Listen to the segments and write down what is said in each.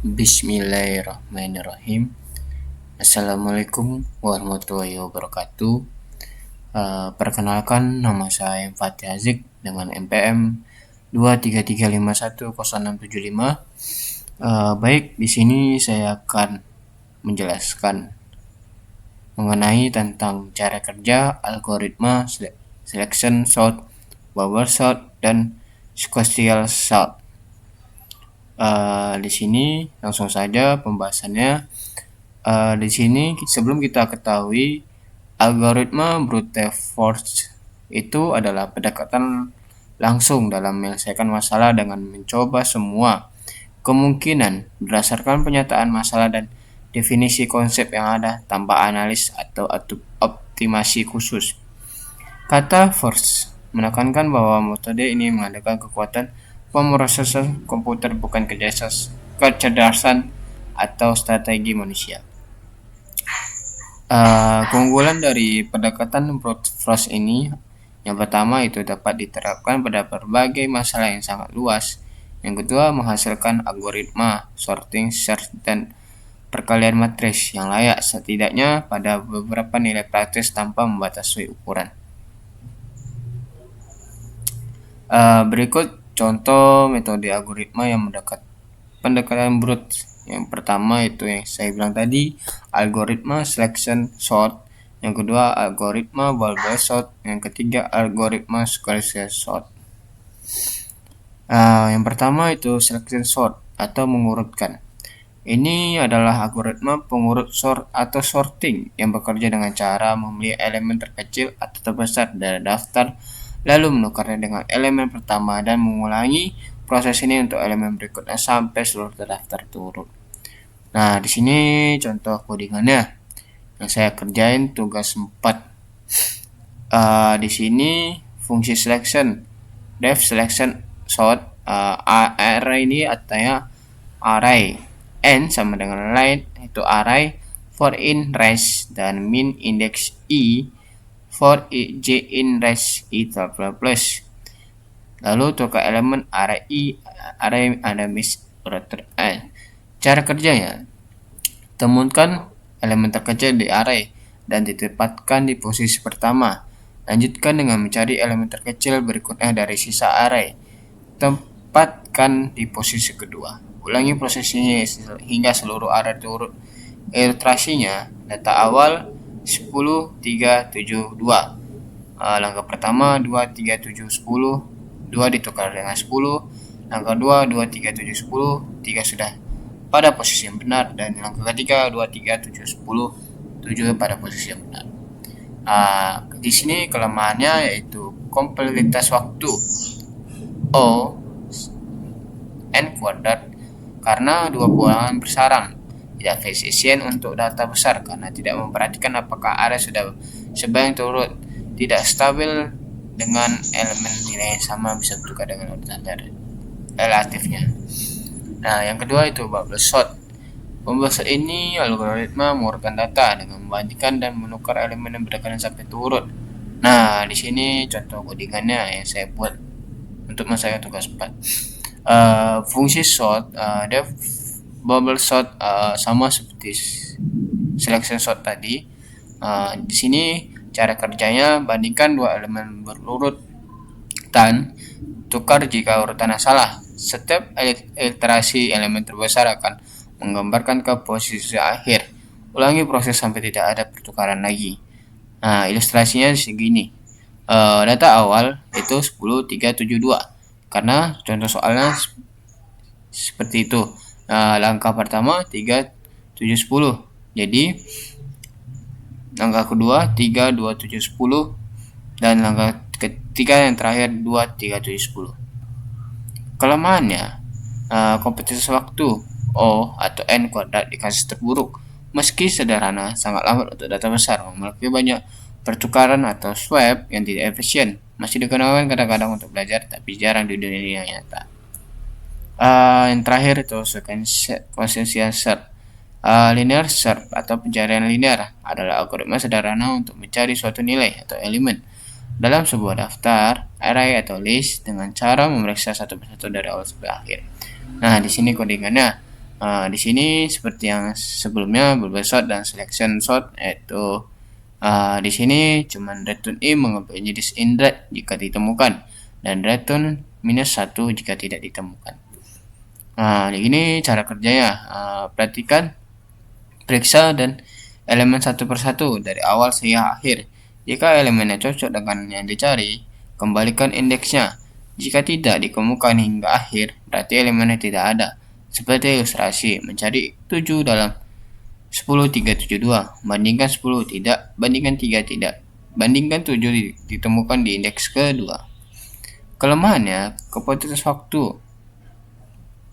Bismillahirrahmanirrahim. Assalamualaikum warahmatullahi wabarakatuh. Perkenalkan, nama saya Fatih Azik dengan NPM 233510675. Baik, di sini saya akan menjelaskan mengenai tentang cara kerja algoritma selection sort, bubble sort, dan sequential sort. Di sini langsung saja pembahasannya. Di sini sebelum kita ketahui algoritma brute force itu adalah pendekatan langsung dalam menyelesaikan masalah dengan mencoba semua kemungkinan berdasarkan penyataan masalah dan definisi konsep yang ada tanpa analis atau optimasi khusus. Kata force menekankan bahwa metode ini mengandalkan kekuatan pemrosesan komputer, bukan kecerdasan atau strategi manusia. Keunggulan dari pendekatan brute force ini, yang pertama itu dapat diterapkan pada berbagai masalah yang sangat luas. Yang kedua, menghasilkan algoritma sorting, search, dan perkalian matris yang layak setidaknya pada beberapa nilai praktis tanpa membatasi ukuran. Berikut contoh metode algoritma yang pendekatan brute. Yang pertama itu yang saya bilang tadi, algoritma selection sort. Yang kedua, algoritma bubble sort. Yang ketiga, algoritma sequential sort. Yang pertama itu selection sort atau mengurutkan. Ini adalah algoritma pengurut sort atau sorting yang bekerja dengan cara memilih elemen terkecil atau terbesar dari daftar, lalu menukarnya dengan elemen pertama dan mengulangi proses ini untuk elemen berikutnya sampai seluruh terdaftar turun. Nah, di sini contoh codingannya yang saya kerjain tugas 4. Di sini fungsi selection, def selection sort, array ini artinya array, n sama dengan line itu array, for in range dan min index e, for j in range e plus. Lalu tukar elemen array i, array ada miss operator. Cara kerjanya, temukan elemen terkecil di array dan ditempatkan di posisi pertama. Lanjutkan dengan mencari elemen terkecil berikutnya dari sisa array. Tempatkan di posisi kedua. Ulangi prosesnya hingga seluruh array turut. Ilustrasinya, data awal 10, 3, 7, 2. Langkah pertama 2, 3, 7, 10. 2 ditukar dengan 10. Langkah 2, 2, 3, 7, 10. 3 sudah pada posisi yang benar, dan langkah ketiga 2, 3, 7, 10. 7 pada posisi yang benar. Di sini kelemahannya yaitu kompleksitas waktu O n kuadrat karena dua bilangan bersarang, tidak efisien untuk data besar karena tidak memperhatikan apakah array sudah sebanyak turut, tidak stabil dengan elemen nilai yang sama bisa bertukar dengan urutan relatifnya. Nah, yang kedua itu bubble sort. Bubble sort ini algoritma mengurutkan data dengan membandingkan dan menukar elemen yang berdekatan sampai turut. Nah, di sini contoh codingannya yang saya buat untuk menyelesaikan tugas 4. Fungsi sort, def bubble sort sama seperti selection sort tadi. Di sini cara kerjanya, bandingkan dua elemen berurutan, tukar jika urutannya salah. Setiap iterasi elemen terbesar akan menggambarkan ke posisi akhir. Ulangi proses sampai tidak ada pertukaran lagi. Nah, ilustrasinya segini. Data awal itu 10, 3, 7, 2. Karena contoh soalnya seperti itu. Langkah pertama 3, 7, 10. Jadi langkah kedua 3, 2, 7, 10. Dan langkah ketiga yang terakhir 2, 3, 7, 10. Kelemahannya, kompleksitas waktu O atau n kuadrat di kasus terburuk. Meski sederhana, sangat lambat untuk data besar, memiliki banyak pertukaran atau swap yang tidak efisien. Masih digunakan kadang-kadang untuk belajar, tapi jarang di dunia nyata. Yang terakhir itu sequential search. Linear search atau pencarian linear adalah algoritma sederhana untuk mencari suatu nilai atau elemen dalam sebuah daftar, array atau list dengan cara memeriksa satu persatu dari awal sampai akhir. Nah, di sini codingannya, Di sini seperti yang sebelumnya, bubble sort dan selection sort, yaitu di sini cuman return i mengubah jenis index jika ditemukan dan return -1 jika tidak ditemukan. Ini cara kerjanya. Perhatikan, periksa dan elemen satu persatu dari awal hingga akhir. Jika elemennya cocok dengan yang dicari, kembalikan indeksnya. Jika tidak ditemukan hingga akhir, berarti elemennya tidak ada. Seperti ilustrasi, mencari 7 dalam 10, 3, 7, 2. Bandingkan 10 tidak, bandingkan 3 tidak. Bandingkan 7 ditemukan di indeks kedua. Kelemahannya, kapasitas waktu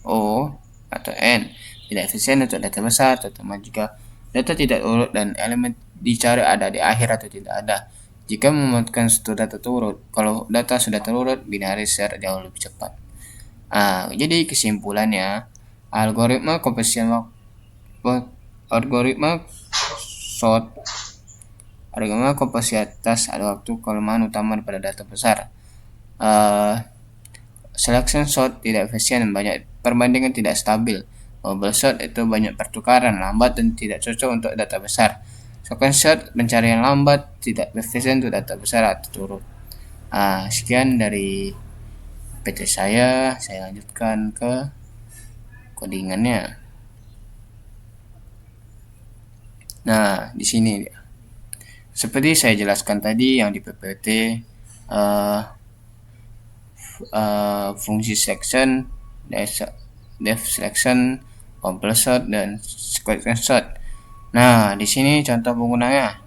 O atau N tidak efisien untuk data besar, terutama jika data tidak urut dan elemen dicari ada di akhir atau tidak ada. Jika memanfaatkan satu data terurut, kalau data sudah terurut, binary search jauh lebih cepat. Jadi kesimpulannya, algoritma kompleksitas ada waktu kelemahan utama pada data besar. Selection sort tidak efisien dan banyak perbandingan tidak stabil. Bubble sort itu banyak pertukaran, lambat dan tidak cocok untuk data besar. Selection sort pencarian lambat, tidak efisien untuk data besar atau turut. Sekian dari PT saya lanjutkan ke codingannya. Nah, di sini seperti saya jelaskan tadi yang di PPT, fungsi selection, depth selection, bubble sort dan selection sort. Nah, di sini contoh penggunanya.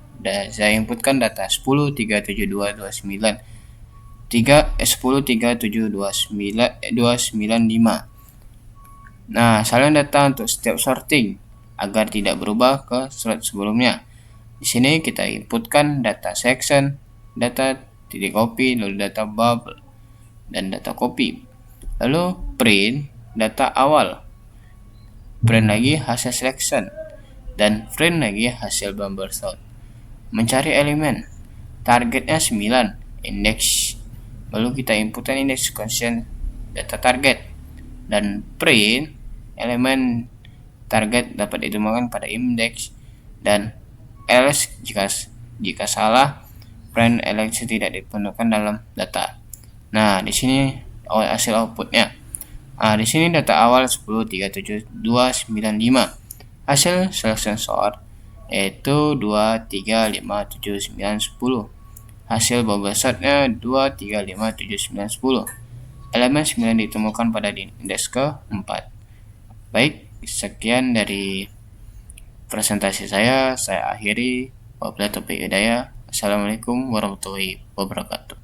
Saya inputkan data 10 3 7 2 29 10 3 7 295. Nah, salin data untuk setiap sorting agar tidak berubah ke slot sebelumnya. Di sini kita inputkan data section, data titik copy, lalu data bubble dan data copy. Lalu print data awal, print lagi hasil selection, dan print lagi hasil bubble sort. Mencari elemen, targetnya 9, indeks, lalu kita inputkan indeks constant data target, dan print elemen target dapat ditemukan pada indeks, dan else jika salah, print else tidak ditemukan dalam data. Nah, di sini hasil outputnya. Di sini data awal 10 3 7 2 9 5. Hasil selection sort yaitu 2 3 5 7 9 10. Hasil bubble sortnya 2 3 5 7 9 10. Elemen 9 ditemukan pada indeks ke-4. Baik, sekian dari presentasi saya akhiri. Wabillahi taufiq hidayah. Assalamualaikum warahmatullahi wabarakatuh.